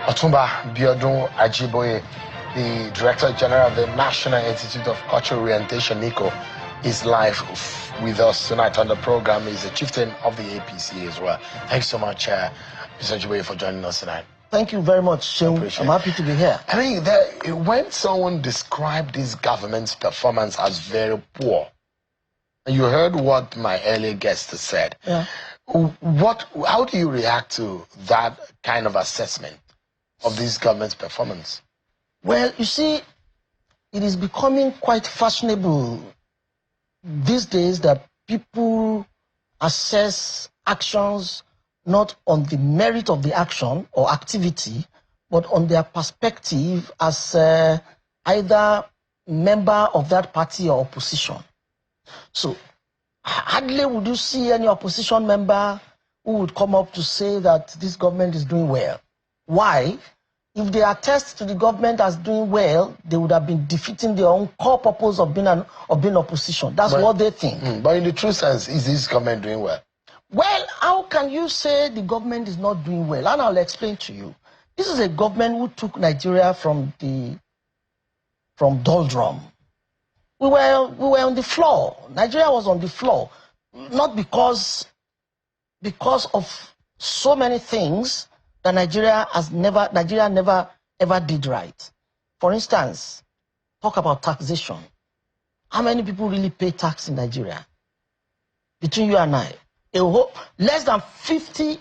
Otumba Biodun Ajiboye, the Director General of the National Institute of Cultural Orientation, NICO, is live with us tonight on the program. He's the chieftain of the APC as well. Thanks so much, Mr. Ajiboye, for joining us tonight. Thank you very much, Seun. I'm happy to be here. I mean, when someone described this government's performance as very poor, you heard what my earlier guest said. Yeah. How do you react to that kind of assessment of this government's performance? Well, you see, it is becoming quite fashionable these days that people assess actions not on the merit of the action or activity, but on their perspective as either member of that party or opposition. So hardly would you see any opposition member who would come up to say that this government is doing well. Why? If they attest to the government as doing well, they would have been defeating their own core purpose of being opposition. That's what they think. But in the true sense, is this government doing well? Well, how can you say the government is not doing well? And I'll explain to you. This is a government who took Nigeria from doldrum. We were on the floor. Nigeria was on the floor, not because of so many things that Nigeria never ever did right. For instance, talk about taxation. How many people really pay tax in Nigeria? Between you and I, less than 50,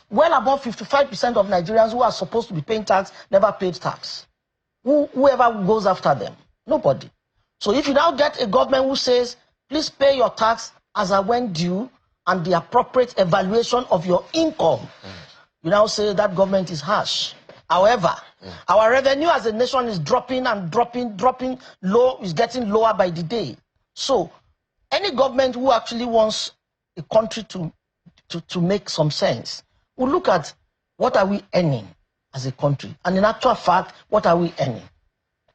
well above 55% of Nigerians who are supposed to be paying tax never paid tax. Whoever goes after them? Nobody. So if you now get a government who says, please pay your tax as I went due and the appropriate evaluation of your income, you now say that government is harsh. However, our revenue as a nation is dropping low, is getting lower by the day. So any government who actually wants a country to make some sense will look at what are we earning as a country. And in actual fact, what are we earning?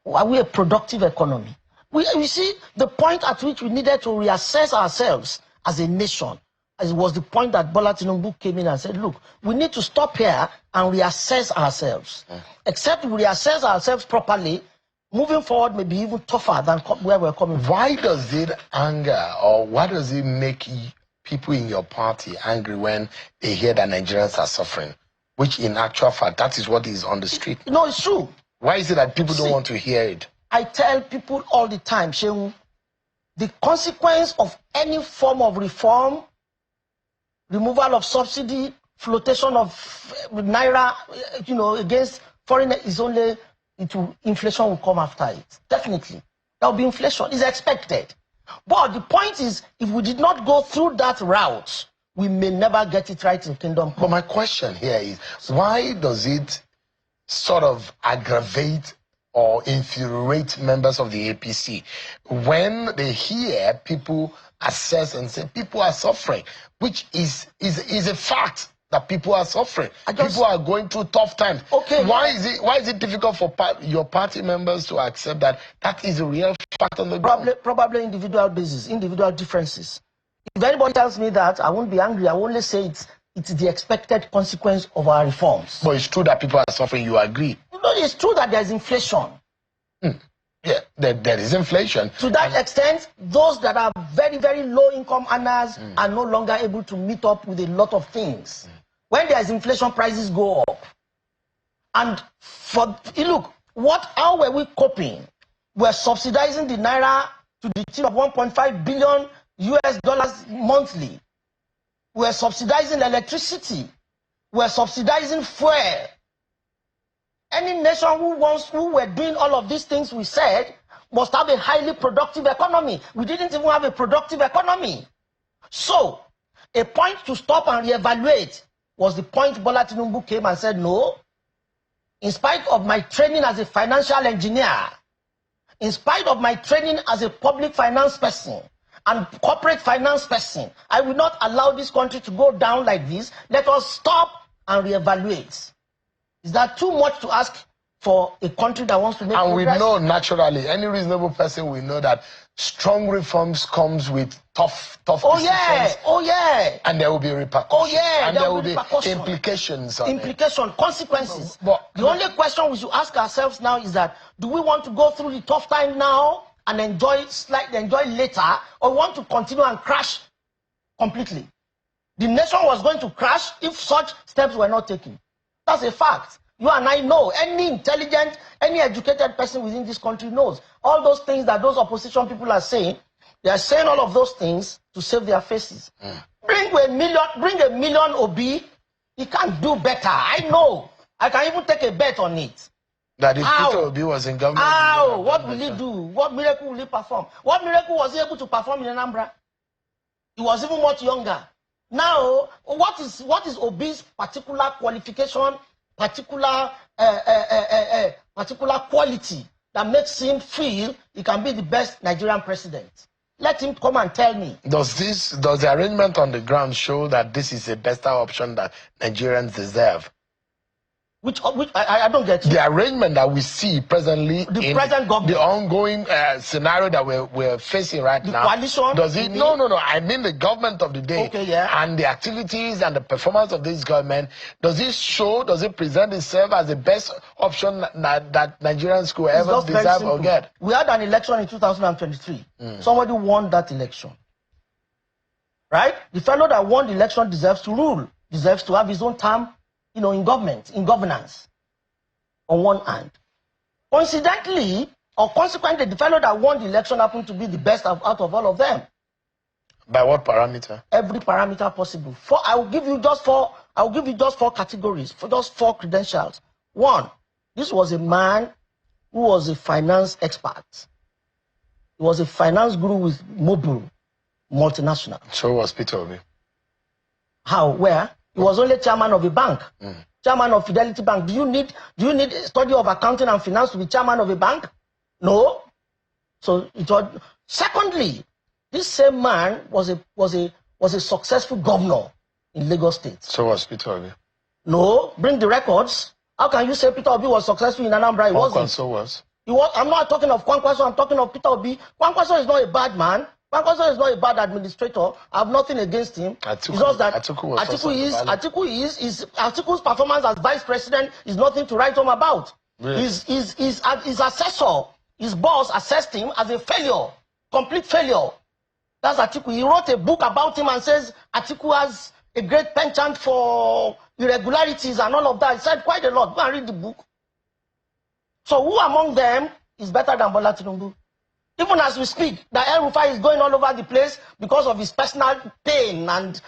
Are we a productive economy? We see the point at which we needed to reassess ourselves as a nation. As it was the point that Bola Tinubu came in and said, look, we need to stop here and reassess ourselves. Except we reassess ourselves properly, moving forward may be even tougher than where we're coming from. Why does it anger, or why does it make people in your party angry when they hear that Nigerians are suffering? Which in actual fact, that is what is on the street. No, it's true. Why is it that people don't want to hear it? I tell people all the time, Shehu, the consequence of any form of reform, removal of subsidy, flotation of naira, against foreign is only inflation will come after it. Definitely, there will be inflation. It's expected. But the point is, if we did not go through that route, we may never get it right in Kingdom. But my question here is, why does it sort of aggravate or infuriate members of the APC when they hear people assess and say people are suffering, which is a fact that people are suffering. People are going through tough times. Okay. Why is it difficult for your party members to accept that is a real fact on the ground? Probably individual basis, individual differences. If anybody tells me that, I won't be angry. I will only say it's the expected consequence of our reforms. But it's true that people are suffering. You agree? No, it's true that there's inflation. Yeah, there is inflation. To that extent, those that are very, very low income earners are no longer able to meet up with a lot of things. When there's inflation, prices go up. And look, how were we coping? We're subsidizing the naira to the tune of $1.5 billion monthly. We're subsidizing electricity. We're subsidizing fuel. Any nation who were doing all of these things we said must have a highly productive economy. We didn't even have a productive economy. So, a point to stop and reevaluate was the point Bola Tinubu came and said, no, in spite of my training as a financial engineer, in spite of my training as a public finance person and corporate finance person, I will not allow this country to go down like this. Let us stop and reevaluate. Is that too much to ask for a country that wants to make And progress. we know naturally, any reasonable person will know that strong reforms comes with tough decisions. Oh yeah. And there will be repercussions. Oh yeah, and there will be implications on consequences. But the only question we should ask ourselves now is that, do we want to go through the tough time now and enjoy later, or we want to continue and crash completely? The nation was going to crash if such steps were not taken. That's a fact. You and I know. Any intelligent, any educated person within this country knows. All those things that those opposition people are saying, they are saying all of those things to save their faces. Bring a million Obi, he can't do better. I know. I can even take a bet on it. That if Peter Obi was in government... How? What will he do? What miracle will he perform? What miracle was he able to perform in Anambra? He was even much younger. Now, what is Obi's particular qualification, particular quality that makes him feel he can be the best Nigerian president? Let him come and tell me. Does the arrangement on the ground show that this is a better option that Nigerians deserve? Which I don't get you. The arrangement that we see presently in present government, the ongoing scenario that we're facing right now. Coalition? Does it? No. I mean the government of the day. Okay, yeah. And the activities and the performance of this government. Does it present itself as the best option that Nigerians could ever deserve or get? We had an election in 2023. Somebody won that election. Right? The fellow that won the election deserves to rule, deserves to have his own term, in government, in governance, on one hand. Coincidentally, or consequently, the fellow that won the election happened to be the best out of all of them. By what parameter? Every parameter possible. I will give you just four categories, for just four credentials. One, this was a man who was a finance expert. He was a finance guru with Mobil, multinational. So was Peter Obi. How? Where? He was only chairman of a bank, chairman of Fidelity Bank. Do you need a study of accounting and finance to be chairman of a bank? No. So it was. Secondly, this same man was a successful governor in Lagos State. So was Peter Obi. No, bring the records. How can you say Peter Obi was successful in Anambra? He wasn't. So was. He was. I'm not talking of Kwankwaso. I'm talking of Peter Obi. Kwankwaso is not a bad man. Kwankwaso is not a bad administrator. I have nothing against him. It's just that Atiku's performance as vice president is nothing to write home about. Really? His assessor, his boss assessed him as a failure, complete failure. That's Atiku. He wrote a book about him and says Atiku has a great penchant for irregularities and all of that. He said quite a lot. Go and read the book. So who among them is better than Bola Tinubu? Even as we speak, the El-Rufai is going all over the place because of his personal pain and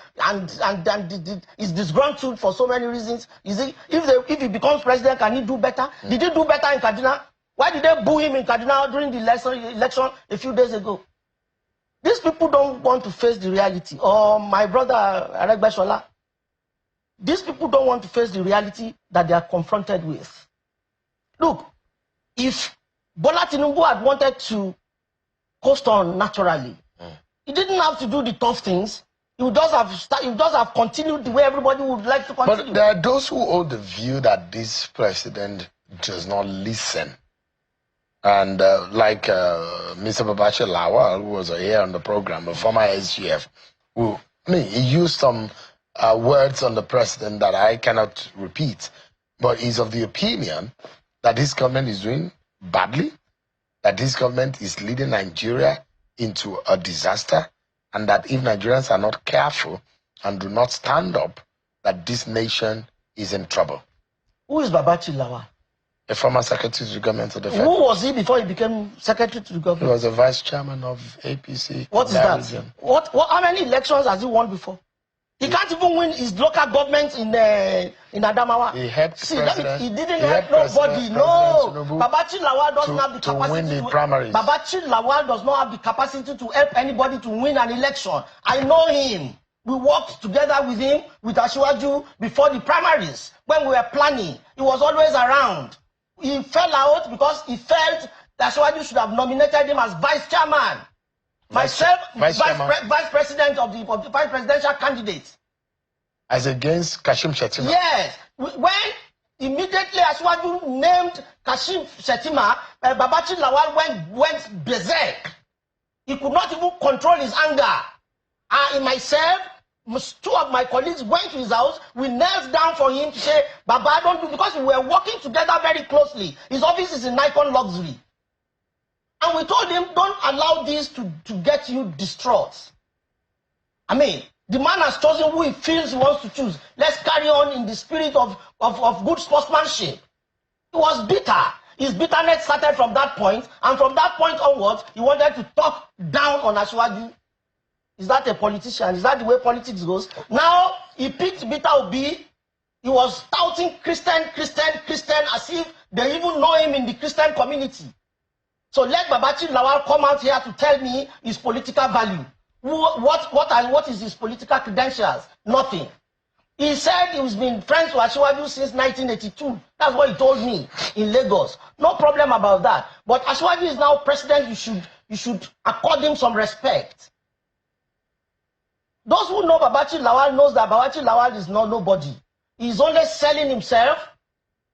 is disgruntled for so many reasons. If he becomes president, can he do better? Did he do better in Kaduna? Why did they boo him in Kaduna during the election a few days ago? These people don't want to face the reality. Or my brother Aregbesola, these people don't want to face the reality that they are confronted with. Look, if Bola Tinubu had wanted to coast on naturally, he didn't have to do the tough things. He would just have continued the way everybody would like to continue. But there are those who hold the view that this president does not listen. And like Mr. Babachi Lawal, who was here on the program, a former SGF, he used some words on the president that I cannot repeat, but he's of the opinion that this government is doing badly, that this government is leading Nigeria into a disaster, and that if Nigerians are not careful and do not stand up, that this nation is in trouble. Who is Babachi Lawal? A former secretary to the government of the Federation. Who was he before he became secretary to the government? He was a vice chairman of APC. What is that? Region. How many elections has he won before? He can't even win his local government in Adamawa. He helped president. He didn't help nobody. No. Babachi Lawal doesn't have the capacity to win the primaries. Babachi Lawal does not have the capacity to help anybody to win an election. I know him. We worked together with him, with Asiwaju, before the primaries. When we were planning, he was always around. He fell out because he felt that Asiwaju should have nominated him as vice chairman. Vice president of the vice presidential candidate. As against Kashim Shettima. Yes. When Immediately, Asiwaju named Kashim Shettima, Babachi Lawal went berserk. He could not even control his anger. And myself, two of my colleagues went to his house. We knelt down for him to say, Baba, don't do, because we were working together very closely. His office is in Nikon Luxury. And we told him, don't allow this to get you distraught. I mean, the man has chosen who he feels he wants to choose. Let's carry on in the spirit of good sportsmanship. He was bitter. His bitterness started from that point, and from that point onwards, he wanted to talk down on Asiwaju. Is that a politician? Is that the way politics goes? Now, he picked Peter Obi. He was touting Christian, as if they even know him in the Christian community. So let Babachi Lawal come out here to tell me his political value. What is his political credentials? Nothing. He said he's been friends with Asiwaju since 1982. That's what he told me in Lagos. No problem about that. But Asiwaju is now president. You should accord him some respect. Those who know Babachi Lawal knows that Babachi Lawal is not nobody. He's only selling himself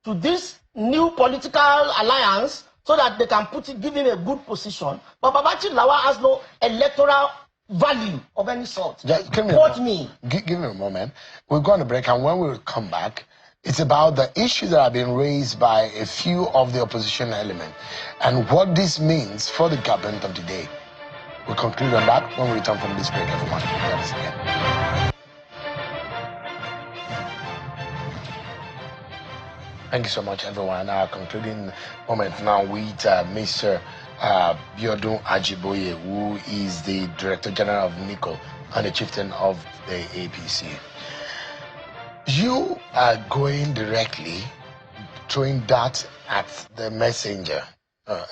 to this new political alliance so that they can give him a good position. But Babachi Lawal has no electoral value of any sort. Give me a moment. We're going to break, and when we come back, it's about the issues that have been raised by a few of the opposition elements and what this means for the government of the day. We'll conclude on that when we return from this break, everyone. Join us again. Thank you so much, everyone. Our concluding moment now with Mr. Biodun Ajiboye, who is the Director General of NICO and the Chieftain of the APC. You are going directly throwing that at the messenger.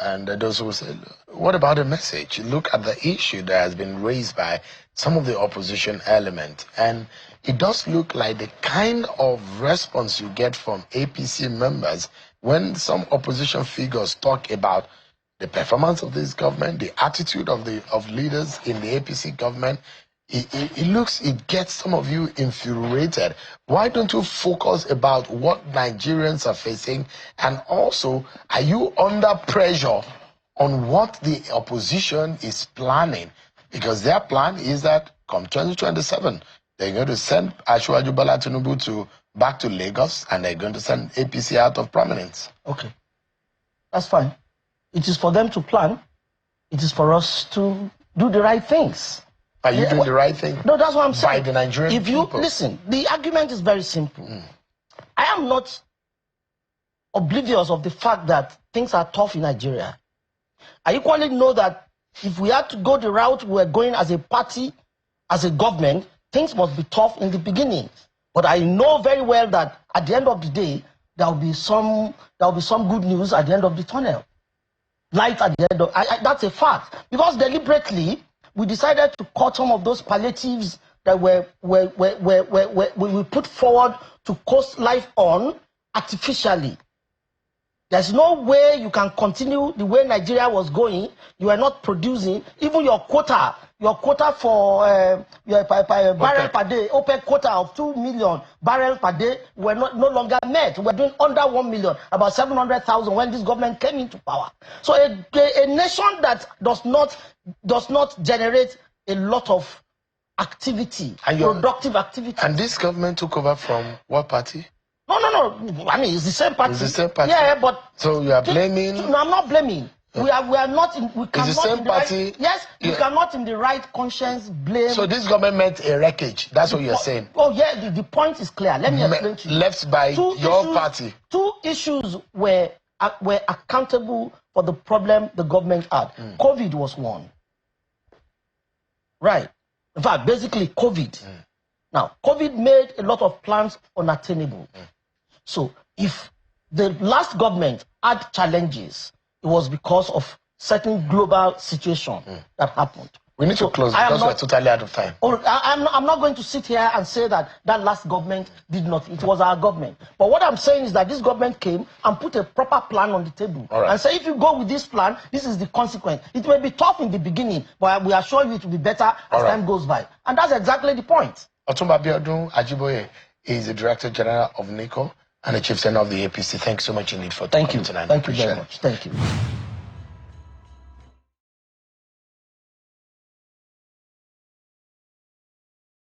And those who say, what about the message? Look at the issue that has been raised by some of the opposition element. And it does look like the kind of response you get from APC members when some opposition figures talk about the performance of this government, the attitude of leaders in the APC government. It gets some of you infuriated. Why don't you focus about what Nigerians are facing? And also, are you under pressure on what the opposition is planning? Because their plan is that come 2027, they're going to send Asiwaju Bola Tinubu back to Lagos, and they're going to send APC out of prominence. Okay, that's fine. It is for them to plan. It is for us to do the right things. Are you doing the right thing? No, that's what I'm saying. By the Nigerian people. Listen, the argument is very simple. I am not oblivious of the fact that things are tough in Nigeria. I equally know that if we had to go the route we're going as a party, as a government, things must be tough in the beginning. But I know very well that at the end of the day, there will be some good news at the end of the tunnel. Light at the end of that's a fact. Because deliberately, we decided to cut some of those palliatives that we put forward to cost life on artificially. There's no way you can continue the way Nigeria was going. You are not producing even your quota for your barrel per day, OPEC quota of 2 million barrels per day were no longer met. We're doing under 1 million, about 700,000 when this government came into power. So a nation that does not generate a lot of activity, productive activity. And this government took over from what party? No. I mean, it's the same party. It's the same party. Yeah, but so you are blaming? No, I'm not blaming. We are not in. We cannot. It's the same party. Right, yes, you cannot in the right conscience blame. So this government meant a wreckage. That's what you're saying. Oh yeah, the point is clear. Let me explain to you. Left by your party. Two issues were accountable for the problem the government had. COVID was one. Right. In fact, basically COVID. Now, COVID made a lot of plans unattainable. So if the last government had challenges, it was because of certain global situation that happened. We need to close because we're totally out of time. I'm not going to sit here and say that last government did not. It was our government. But what I'm saying is that this government came and put a proper plan on the table. And say, if you go with this plan, this is the consequence. It may be tough in the beginning, but we assure you it will be better as time goes by. And that's exactly the point. Otumba Biodun Ajiboye is the Director General of NICO and the chieftain of the APC. Thanks so much indeed for Thank you. coming tonight. Thank you very Appreciate it. much. Thank you.